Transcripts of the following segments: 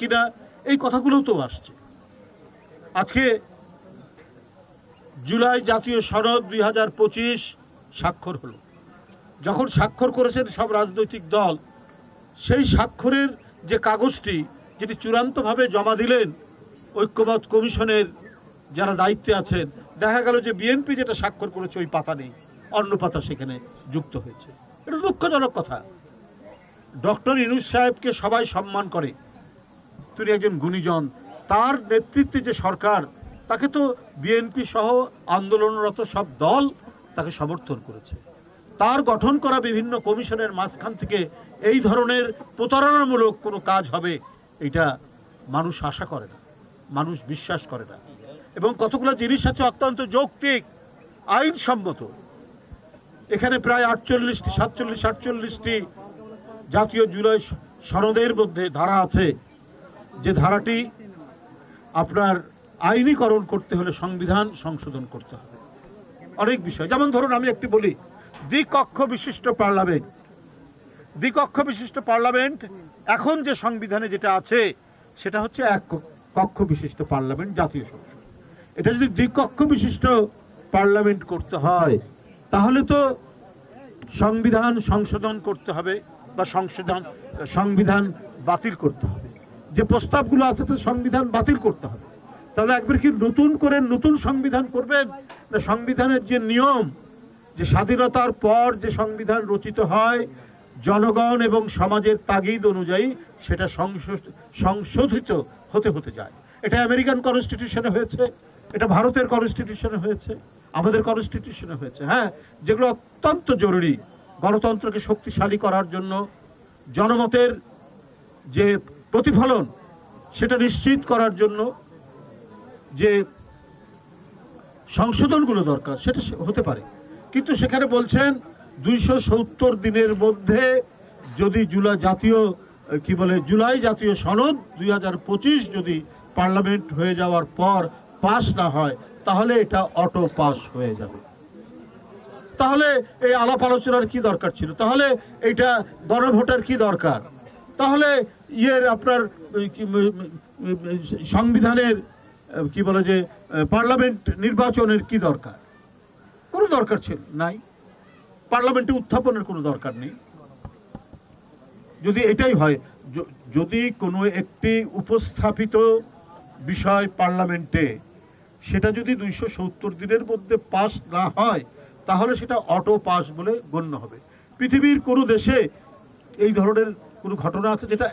কিনা এই কথাগুলো তো আসছে। আজকে জুলাই জাতীয় সনদ 2025 স্বাক্ষর হলো। যখন স্বাক্ষর করেছেন সব রাজনৈতিক দল, সেই স্বাক্ষরের যে কাগজটি যেটি চূড়ান্তভাবে জমা দিলেন ঐক্যমত কমিশনের যারা দায়িত্বে আছেন, দেখা গেল যে বিএনপি যেটা স্বাক্ষর করেছে ওই পাতা নেই, অন্য পাতা সেখানে যুক্ত হয়েছে। এটা দুঃখজনক কথা। ডক্টর ইউনূস সাহেবকে সবাই সম্মান করে, তিনি একজন গুণীজন। তার নেতৃত্বে যে সরকার, তাকে তো বিএনপি সহ আন্দোলনরত সব দল তাকে সমর্থন করেছে। তার গঠন করা বিভিন্ন কমিশনের মাঝখান থেকে এই ধরনের প্রতারণামূলক কোনো কাজ হবে এটা মানুষ আশা করে না, মানুষ বিশ্বাস করে না। এবং কতগুলো জিনিস আছে অত্যন্ত যৌক্তিক, আইনসম্মত। এখানে প্রায় 47-48টি জাতীয় জুলাই সনদের মধ্যে ধারা আছে, যে ধারাটি আপনার আইনীকরণ করতে হলে সংবিধান সংশোধন করতে হবে। অনেক বিষয়, যেমন ধরুন আমি একটি বলি, দ্বিকক্ষ বিশিষ্ট পার্লামেন্ট এখন যে সংবিধানে যেটা আছে সেটা হচ্ছে এক কক্ষ বিশিষ্ট পার্লামেন্ট, জাতীয় সংসদ। এটা যদি দ্বিকক্ষ বিশিষ্ট পার্লামেন্ট করতে হয় তাহলে তো সংবিধান সংশোধন করতে হবে বা সংবিধান বাতিল করতে হবে। যে প্রস্তাবগুলো আছে তো সংবিধান বাতিল করতে হবে। তাহলে একবার কি নতুন করে নতুন সংবিধান করবেন, না সংবিধানের যে নিয়ম, যে স্বাধীনতার পর যে সংবিধান রচিত হয় জনগণ এবং সমাজের তাগিদ অনুযায়ী, সেটা সংশোধিত হতে হতে যায়। এটা আমেরিকান কনস্টিটিউশনে হয়েছে, এটা ভারতের কনস্টিটিউশনে হয়েছে, আমাদের কনস্টিটিউশনে হয়েছে। হ্যাঁ, যেগুলো অত্যন্ত জরুরি গণতন্ত্রকে শক্তিশালী করার জন্য, জনমতের যে প্রতিফলন সেটা নিশ্চিত করার জন্য যে সংশোধনগুলো দরকার সেটা হতে পারে। কিন্তু সেখানে বলছেন 270 দিনের মধ্যে যদি জুলাই জাতীয় সনদ 2025 যদি পার্লামেন্ট হয়ে যাওয়ার পর পাস না হয় তাহলে এটা অটো পাস হয়ে যাবে। তাহলে এই আলাপ আলোচনার কি দরকার ছিল? তাহলে এইটা গণভোটের কি দরকার? তাহলে আপনার সংবিধানের পার্লামেন্ট নির্বাচনের কি দরকার? কোনো দরকার ছিল নাই। পার্লামেন্টে উত্থাপনের কোনো দরকার নেই। যদি এটাই হয়, যদি কোনো একটি উপস্থাপিত বিষয় পার্লামেন্টে সেটা যদি 270 দিনের মধ্যে পাস না হয় তাহলে সেটা অটো পাস বলে গণ্য হবে। পৃথিবীর কোনো দেশে এই ধরনের কোনো ঘটনা আছে যেটা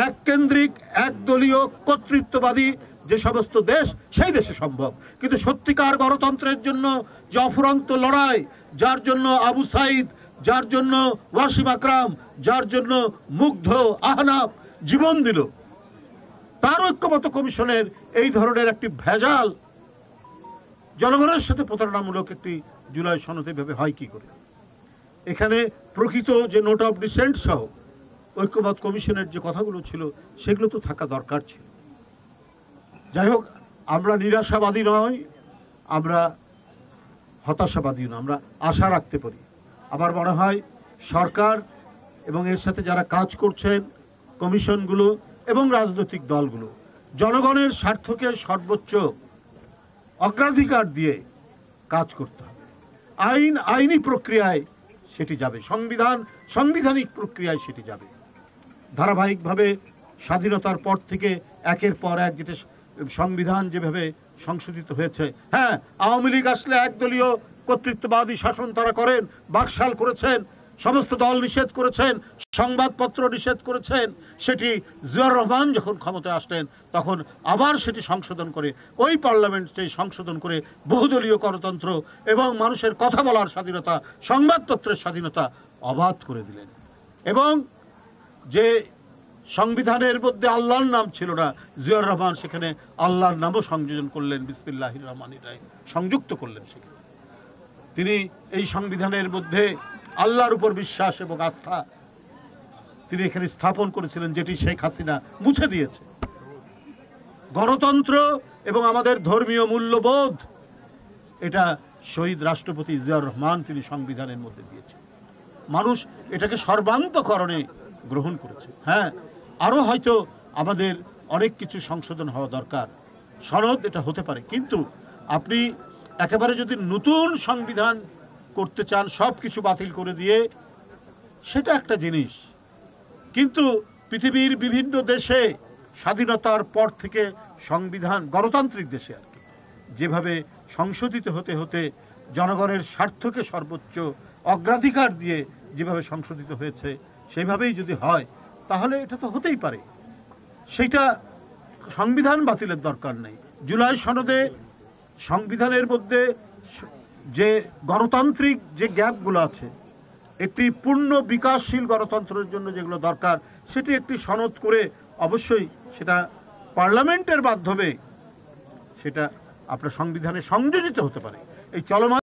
এককেন্দ্রিক, একদলীয়, কর্তৃত্ববাদী যে সমস্ত দেশ, সেই দেশে সম্ভব। কিন্তু সত্যিকার গণতন্ত্রের জন্য যে অফুরন্ত লড়াই, যার জন্য আবু সাইদ, যার জন্য ওয়াসিম আকরাম, যার জন্য মুগ্ধ আহনাফ জীবন দিল, তার ঐক্যমত কমিশনের এই ধরনের একটি ভেজাল জনগণের সাথে প্রতারণামূলক একটি জুলাই সনদে ভাবে হয় কি করে? এখানে প্রকৃত যে নোট অফ ডিসেন্ট সহ ঐক্যমত কমিশনের যে কথাগুলো ছিল সেগুলো তো থাকা দরকার ছিল। যাই হোক, আমরা নিরাশাবাদী নয়, আমরা হতাশাবাদী নয়, আমরা আশা রাখতে পারি। আমার মনে হয় সরকার এবং এর সাথে যারা কাজ করছেন, কমিশনগুলো এবং রাজনৈতিক দলগুলো, জনগণের স্বার্থকে সর্বোচ্চ অগ্রাধিকার দিয়ে কাজ করতে হবে। আইনি প্রক্রিয়ায় সেটি যাবে, সাংবিধানিক প্রক্রিয়ায় সেটি যাবে। ধারাবাহিকভাবে স্বাধীনতার পর থেকে একের পর এক যেটা সংবিধান যেভাবে সংশোধিত হয়েছে, হ্যাঁ, আওয়ামী লীগ আসলে একদলীয় কর্তৃত্ববাদী শাসন তারা করেন, বাকশাল করেছেন, সমস্ত দল নিষেধ করেছেন, সংবাদপত্র নিষেধ করেছেন। সেটি জিয়াউর রহমান যখন ক্ষমতায় আসলেন তখন আবার সেটি সংশোধন করে, ওই পার্লামেন্টে সংশোধন করে বহুদলীয় গণতন্ত্র এবং মানুষের কথা বলার স্বাধীনতা, সংবাদপত্রের স্বাধীনতা অবাধ করে দিলেন। এবং যে সংবিধানের মধ্যে আল্লাহর নাম ছিল না, জিয়াউর রহমান সেখানে আল্লাহর নামও সংযোজন করলেন, বিসমিল্লাহির রহমানির রহিম সংযুক্ত করলেন। সেখানে তিনি এই সংবিধানের মধ্যে আল্লাহর উপর বিশ্বাস এবং আস্থা তিনি এখানে স্থাপন করেছিলেন, যেটি শেখ হাসিনা মুছে দিয়েছে। গণতন্ত্র এবং আমাদের ধর্মীয় মূল্যবোধ, এটা শহীদ রাষ্ট্রপতি জিয়াউর রহমান তিনি সংবিধানের মধ্যে দিয়েছেন। মানুষ এটাকে সর্বান্তকরণে গ্রহণ করেছে। হ্যাঁ, আরও হয়তো আমাদের অনেক কিছু সংশোধন হওয়া দরকার। সনদ এটা হতে পারে, কিন্তু আপনি একেবারে যদি নতুন সংবিধান করতে চান সব কিছু বাতিল করে দিয়ে, সেটা একটা জিনিস। কিন্তু পৃথিবীর বিভিন্ন দেশে স্বাধীনতার পর থেকে সংবিধান, গণতান্ত্রিক দেশে আর কি, যেভাবে সংশোধিত হতে হতে জনগণের স্বার্থকে সর্বোচ্চ অগ্রাধিকার দিয়ে যেভাবে সংশোধিত হয়েছে, সেইভাবেই যদি হয় তাহলে এটা তো হতেই পারে। সেটা সংবিধান বাতিলের দরকার নেই। জুলাই সনদে সংবিধানের মধ্যে যে গণতান্ত্রিক যে গ্যাপগুলো আছে, একটি পূর্ণ বিকাশশীল গণতন্ত্রের জন্য যেগুলো দরকার, সেটি একটি সনদ করে অবশ্যই সেটা পার্লামেন্টের মাধ্যমে সেটা আপনার সংবিধানে সংযোজিত হতে পারে। এই চলমান